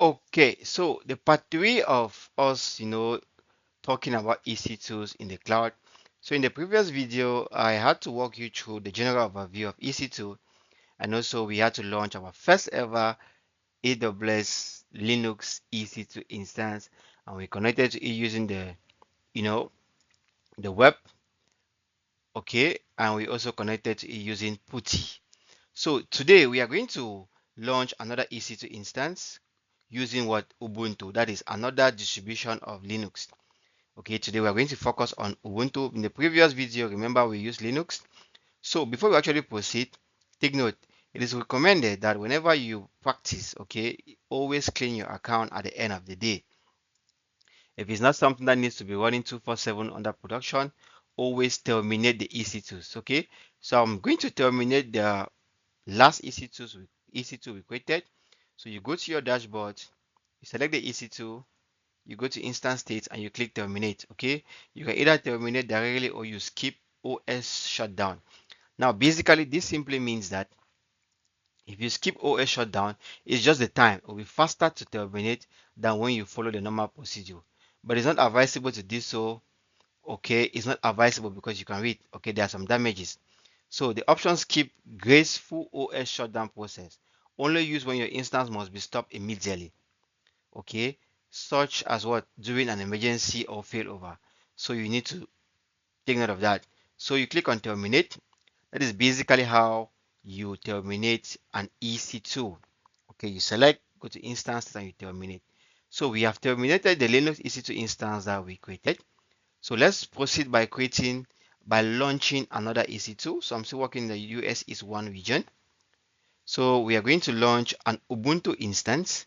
Okay, so the part three of us, talking about EC2s in the cloud. So in the previous video, I had to walk you through the general overview of EC2, and also we had to launch our first ever AWS Linux EC2 instance, and we connected to it using you know, the web, okay, and we also connected to it using PuTTY. So today we are going to launch another EC2 instance using what Ubuntu, that is another distribution of Linux. Okay, today we are going to focus on Ubuntu. In the previous video, remember we used Linux. So before we actually proceed, take note, it is recommended that whenever you practice, okay, always clean your account at the end of the day. If it's not something that needs to be running 24/7 under production, always terminate the EC2s, okay? So I'm going to terminate the last EC2 we created. So you go to your dashboard, you select the EC2, you go to instance state and you click terminate. Okay, you can either terminate directly or you skip OS shutdown. Now basically this simply means that if you skip OS shutdown, it's just the time. It will be faster to terminate than when you follow the normal procedure, but it's not advisable to do so. Okay, it's not advisable because you can read, okay, there are some damages. So the option skip graceful OS shutdown process only use when your instance must be stopped immediately, okay, such as what, during an emergency or failover. So you need to take note of that. So you click on terminate. That is basically how you terminate an EC2. Okay, you select, go to instance and you terminate. So we have terminated the Linux EC2 instance that we created. So let's proceed by launching another EC2. So I'm still working in the US East 1 region. So we are going to launch an Ubuntu instance.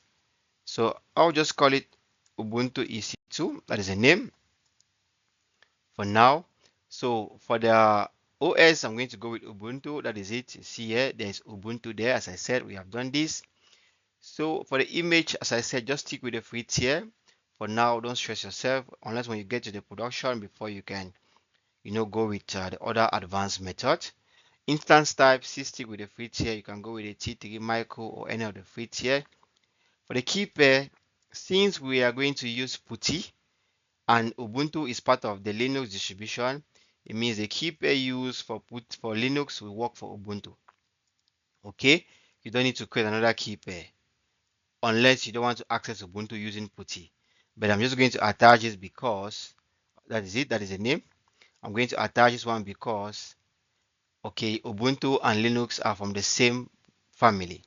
So I'll just call it Ubuntu EC2. That is a name for now. So for the OS, I'm going to go with Ubuntu. That is it. See here, there's Ubuntu there. As I said, we have done this. So for the image, as I said, just stick with the free tier. For now, don't stress yourself unless when you get to the production before you can, go with the other advanced method. Instance type, stick with the free tier. You can go with a T3 micro or any of the free tier. For the key pair, since we are going to use PuTTY, and Ubuntu is part of the Linux distribution, it means the key pair used for Linux will work for Ubuntu. Okay, you don't need to create another key pair unless you don't want to access Ubuntu using PuTTY. But I'm just going to attach this because that is it. That is the name. I'm going to attach this one because okay, Ubuntu and Linux are from the same family.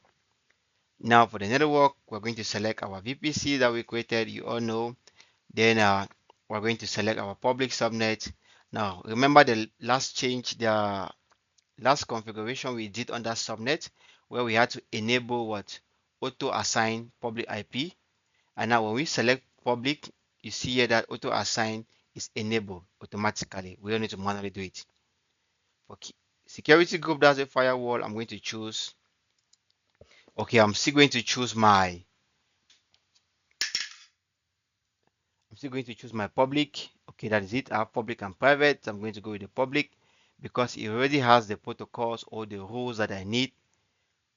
Now for the network, we're going to select our VPC that we created. You all know. Then we're going to select our public subnet. Now remember the last change, the last configuration we did on that subnet where we had to enable what, auto assign public IP. And now when we select public, you see here that auto assign is enabled automatically. We don't need to manually do it. For security group, that's a firewall. I'm going to choose. Okay, I'm still going to choose my public. Okay, that is it. I have public and private. I'm going to go with the public because it already has the protocols or the rules that I need.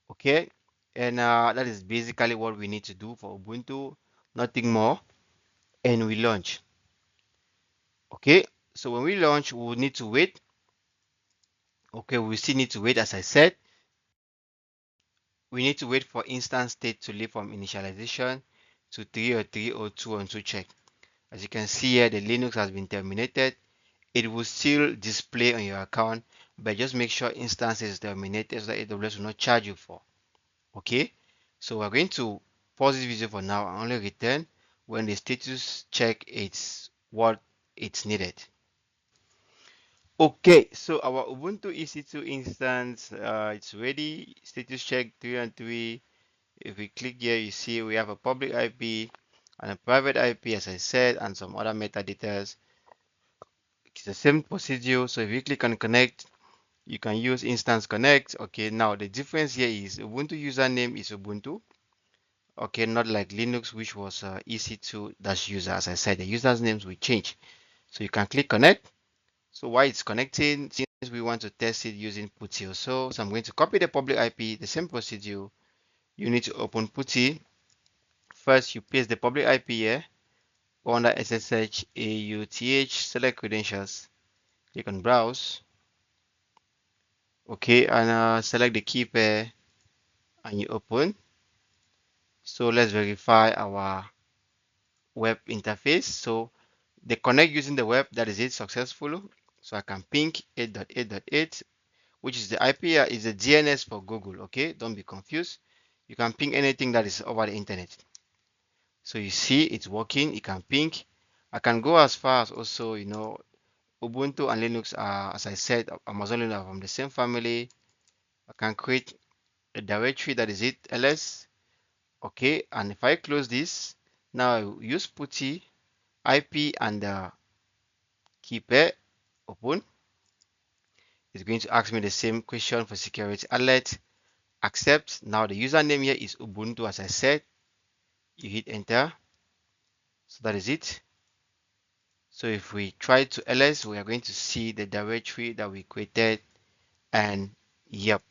Okay, and that is basically what we need to do for Ubuntu, nothing more. And we launch. Okay, so when we launch, we will need to wait. Okay, we still need to wait. As I said, we need to wait for instance state to leave from initialization to 3 or 3 or 2 on 2 check. As you can see here, the Linux has been terminated. It will still display on your account, but just make sure instance is terminated so that AWS will not charge you for. Okay, so we're going to pause this video for now and only return when the status check is what it's needed. Okay, so our Ubuntu EC2 instance, it's ready. Status check 3 and 3. If we click here, you see we have a public IP and a private IP, as I said, and some other metadata. It's the same procedure. So if you click on connect, you can use instance connect. Okay, now the difference here is Ubuntu username is Ubuntu. Okay, not like Linux, which was EC2-user. As I said, the users names will change. So you can click connect. So while it's connecting, since we want to test it using PuTTY also, so I'm going to copy the public IP, the same procedure. You need to open PuTTY. First, you paste the public IP here. Go under SSH AUTH, select credentials, click on browse. Okay, and select the key pair and you open. So let's verify our web interface. So they connect using the web, that is it, successful. So I can ping 8.8.8, which is the IP, is the DNS for Google. Okay, don't be confused. You can ping anything that is over the internet. So you see it's working. You can ping. I can go as far as also, Ubuntu and Linux are, as I said, Amazon Linux are from the same family. I can create a directory, that is it, ls. Okay, and if I close this, now I use putty IP and key pair, open. It's going to ask me the same question for security alert. Accept. Now the username here is Ubuntu, as I said. You hit enter. So that is it. So if we try to ls, we are going to see the directory that we created, and yep.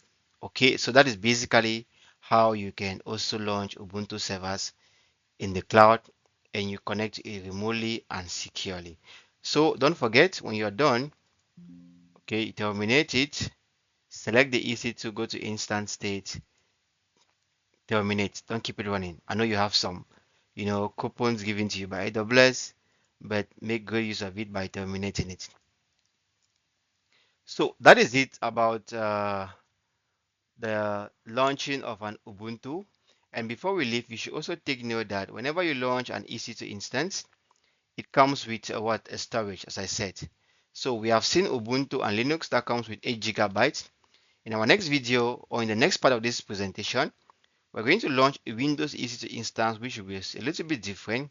Okay, so that is basically how you can also launch Ubuntu servers in the cloud and you connect it remotely and securely. So don't forget, when you're done, okay, terminate it, select the EC2, go to instance state, terminate. Don't keep it running. I know you have some, coupons given to you by AWS, but make good use of it by terminating it. So that is it about the launching of an Ubuntu. And before we leave, you should also take note that whenever you launch an EC2 instance, it comes with a storage, as I said. So we have seen Ubuntu and Linux that comes with 8 gigabytes. In our next video, or in the next part of this presentation, we're going to launch a Windows EC2 instance, which will be a little bit different.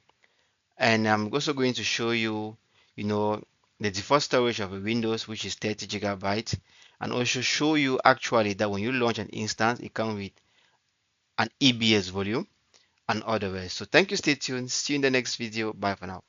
And I'm also going to show you, the default storage of a Windows, which is 30 gigabytes, and also show you actually that when you launch an instance, it comes with an EBS volume and other ways. So thank you, stay tuned, see you in the next video, bye for now.